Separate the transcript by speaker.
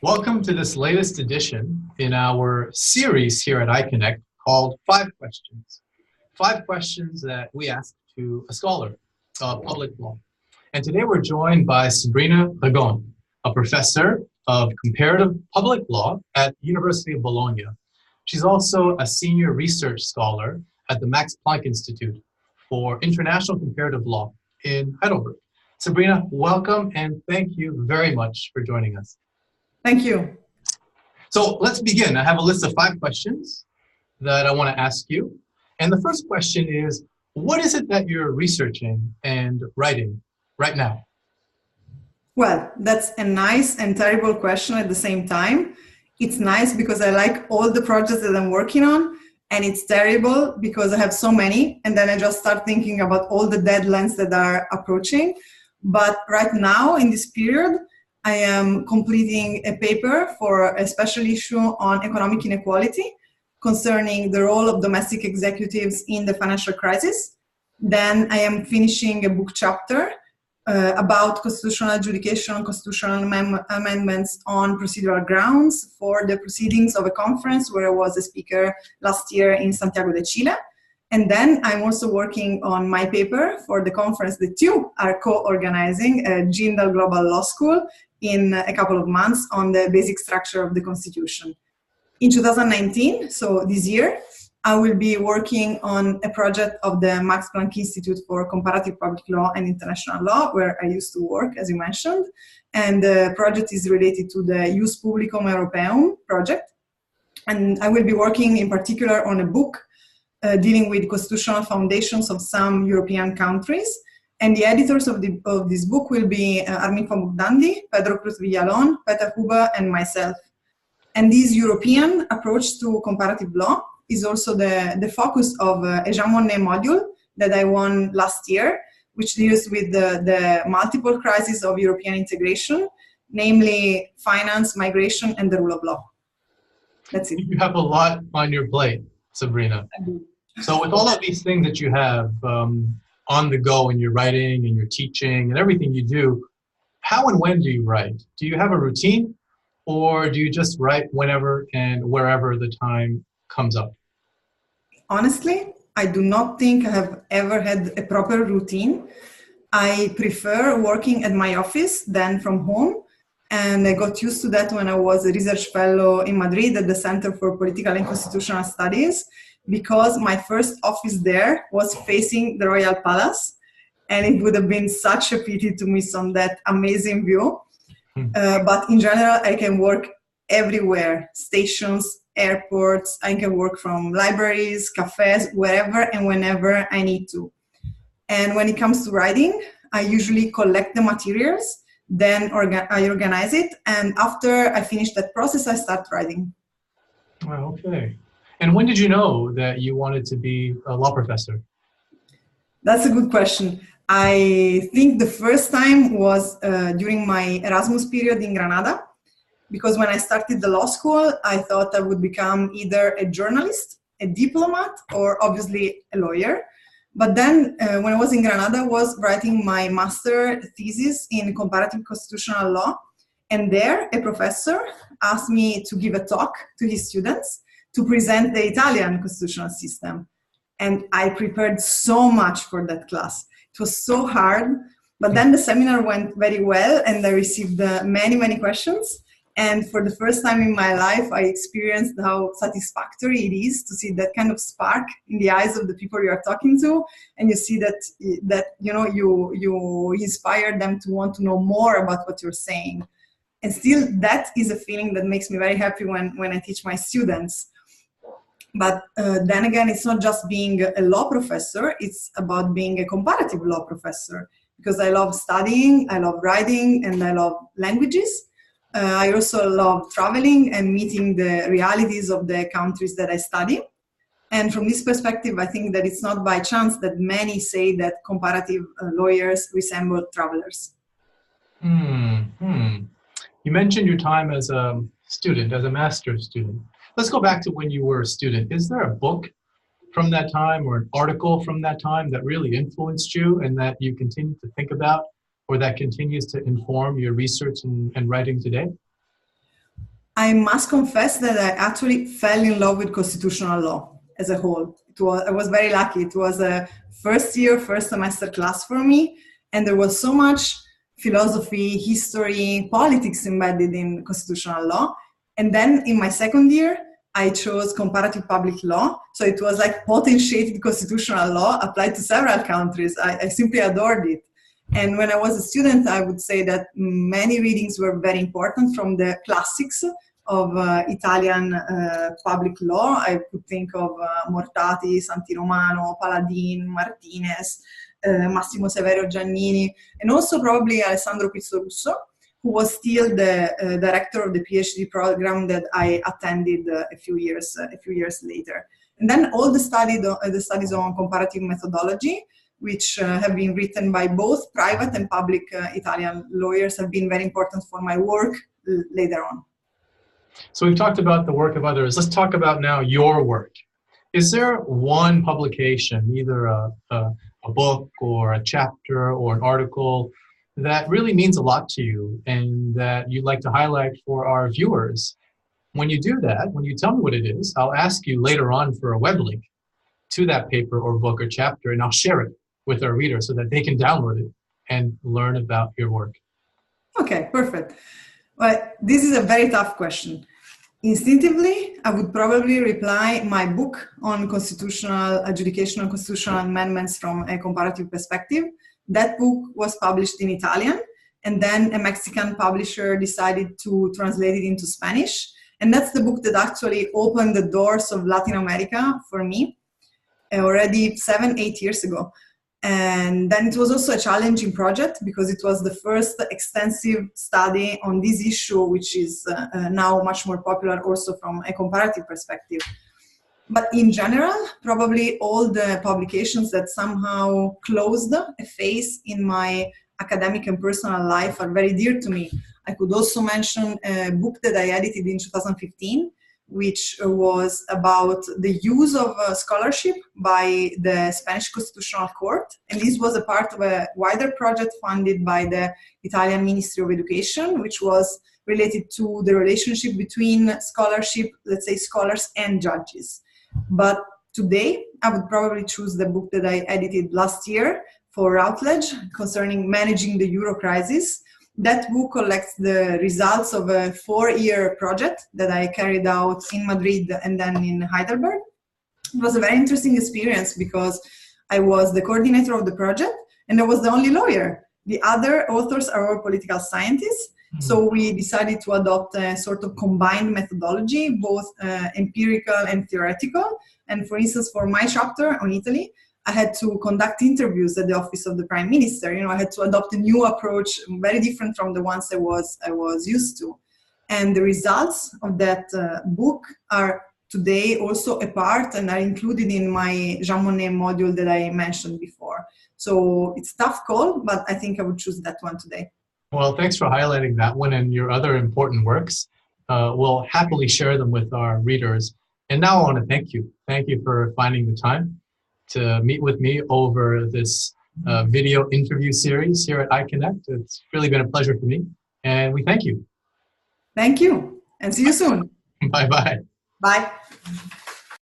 Speaker 1: Welcome to this latest edition in our series here at iConnect called Five Questions. Five questions that we ask to a scholar of public law. And today we're joined by Sabrina Ragone, a professor of comparative public law at the University of Bologna. She's also a senior research scholar at the Max Planck Institute for International Comparative Law in Heidelberg. Sabrina, welcome and thank you very much for joining us.
Speaker 2: Thank you.
Speaker 1: So let's begin. I have a list of 5 questions that I want to ask you. And the first question is, what is it that you're researching and writing right now?
Speaker 2: Well, that's a nice and terrible question at the same time. It's nice because I like all the projects that I'm working on, and it's terrible because I have so many, and then I just start thinking about all the deadlines that are approaching. But right now, in this period, I am completing a paper for a special issue on economic inequality concerning the role of domestic executives in the financial crisis. Then I am finishing a book chapter about constitutional adjudication, constitutional amendments on procedural grounds for the proceedings of a conference where I was a speaker last year in Santiago de Chile. And then I'm also working on my paper for the conference that you are co-organizing, Jindal Global Law School, in a couple of months on the basic structure of the Constitution. In 2019, so this year, I will be working on a project of the Max Planck Institute for Comparative Public Law and International Law, where I used to work, as you mentioned. And the project is related to the Ius Publicum Europaeum project. And I will be working in particular on a book dealing with constitutional foundations of some European countries. And the editors of this book will be Armin von Bugdandi, Pedro Cruz Villalon, Peter Huber, and myself. And this European approach to comparative law is also the focus of a Jean Monnet module that I won last year, which deals with the multiple crises of European integration, namely finance, migration, and the rule of law. That's it.
Speaker 1: You have a lot on your plate, Sabrina.
Speaker 2: I do.
Speaker 1: So with all of these things that you have on the go in your writing and your teaching and everything you do, how and when do you write? Do you have a routine, or do you just write whenever and wherever the time comes up?
Speaker 2: Honestly, I do not think I have ever had a proper routine. I prefer working at my office than from home. And I got used to that when I was a research fellow in Madrid at the Center for Political and Constitutional Studies, because my first office there was facing the Royal Palace. And it would have been such a pity to miss on that amazing view. But in general, I can work everywhere, stations, airports. I can work from libraries, cafes, wherever and whenever I need to. And when it comes to writing, I usually collect the materials, then I organize it. And after I finish that process, I start writing.
Speaker 1: Okay. And when did you know that you wanted to be a law professor?
Speaker 2: That's a good question. I think the first time was during my Erasmus period in Granada, because when I started the law school, I thought I would become either a journalist, a diplomat, or obviously a lawyer. But then when I was in Granada, I was writing my master thesis in comparative constitutional law. And there, a professor asked me to give a talk to his students to present the Italian constitutional system. And I prepared so much for that class. It was so hard, but then the seminar went very well and I received many, many questions. And for the first time in my life, I experienced how satisfactory it is to see that kind of spark in the eyes of the people you are talking to. And you see that you inspire them to want to know more about what you're saying. And still, that is a feeling that makes me very happy when I teach my students. But then again, it's not just being a law professor, it's about being a comparative law professor, because I love studying, I love writing, and I love languages. I also love traveling and meeting the realities of the countries that I study. And from this perspective, I think that it's not by chance that many say that comparative lawyers resemble travelers.
Speaker 1: You mentioned your time as a student, as a master's student. Let's go back to when you were a student. Is there a book from that time or an article from that time that really influenced you and that you continue to think about, or that continues to inform your research and writing today?
Speaker 2: I must confess that I actually fell in love with constitutional law as a whole. I was very lucky. It was a first year, first semester class for me, and there was so much philosophy, history, politics embedded in constitutional law. And then in my second year, I chose comparative public law. So it was like potentiated constitutional law applied to several countries. I simply adored it. And when I was a student, I would say that many readings were very important, from the classics of Italian public law. I could think of Mortati, Santi Romano, Paladin, Martinez, Massimo Severo Giannini, and also probably Alessandro Pizzorusso, who was still the director of the PhD program that I attended a few years later. And then all the studies on comparative methodology, which have been written by both private and public Italian lawyers, have been very important for my work later on.
Speaker 1: So we've talked about the work of others. Let's talk about now your work. Is there one publication, either a book or a chapter or an article, that really means a lot to you and that you'd like to highlight for our viewers? When you do that, when you tell me what it is, I'll ask you later on for a web link to that paper or book or chapter, and I'll share it with our readers so that they can download it and learn about your work.
Speaker 2: Okay, perfect. Well, this is a very tough question. Instinctively, I would probably reply my book on constitutional adjudication and constitutional amendments from a comparative perspective. That book was published in Italian, and then a Mexican publisher decided to translate it into Spanish. And that's the book that actually opened the doors of Latin America for me already 7-8 years ago. And then it was also a challenging project because it was the first extensive study on this issue, which is now much more popular also from a comparative perspective. But in general, probably all the publications that somehow closed a phase in my academic and personal life are very dear to me. I could also mention a book that I edited in 2015, which was about the use of scholarship by the Spanish Constitutional Court. And this was a part of a wider project funded by the Italian Ministry of Education, which was related to the relationship between scholarship, let's say scholars and judges. But today, I would probably choose the book that I edited last year for Routledge concerning managing the Euro crisis. That book collects the results of a 4-year project that I carried out in Madrid and then in Heidelberg. It was a very interesting experience because I was the coordinator of the project and I was the only lawyer. The other authors are all political scientists. So we decided to adopt a sort of combined methodology, both empirical and theoretical. And for instance, for my chapter on Italy, I had to conduct interviews at the office of the Prime Minister. You know, I had to adopt a new approach, very different from the ones I was used to. And the results of that book are today also a part and are included in my Jean Monnet module that I mentioned before. So it's a tough call, but I think I would choose that one today.
Speaker 1: Well, thanks for highlighting that one and your other important works. We'll happily share them with our readers. And now I want to thank you. Thank you for finding the time to meet with me over this video interview series here at iConnect. It's really been a pleasure for me, and we thank you.
Speaker 2: Thank you, and see you soon.
Speaker 1: Bye-bye.
Speaker 2: Bye.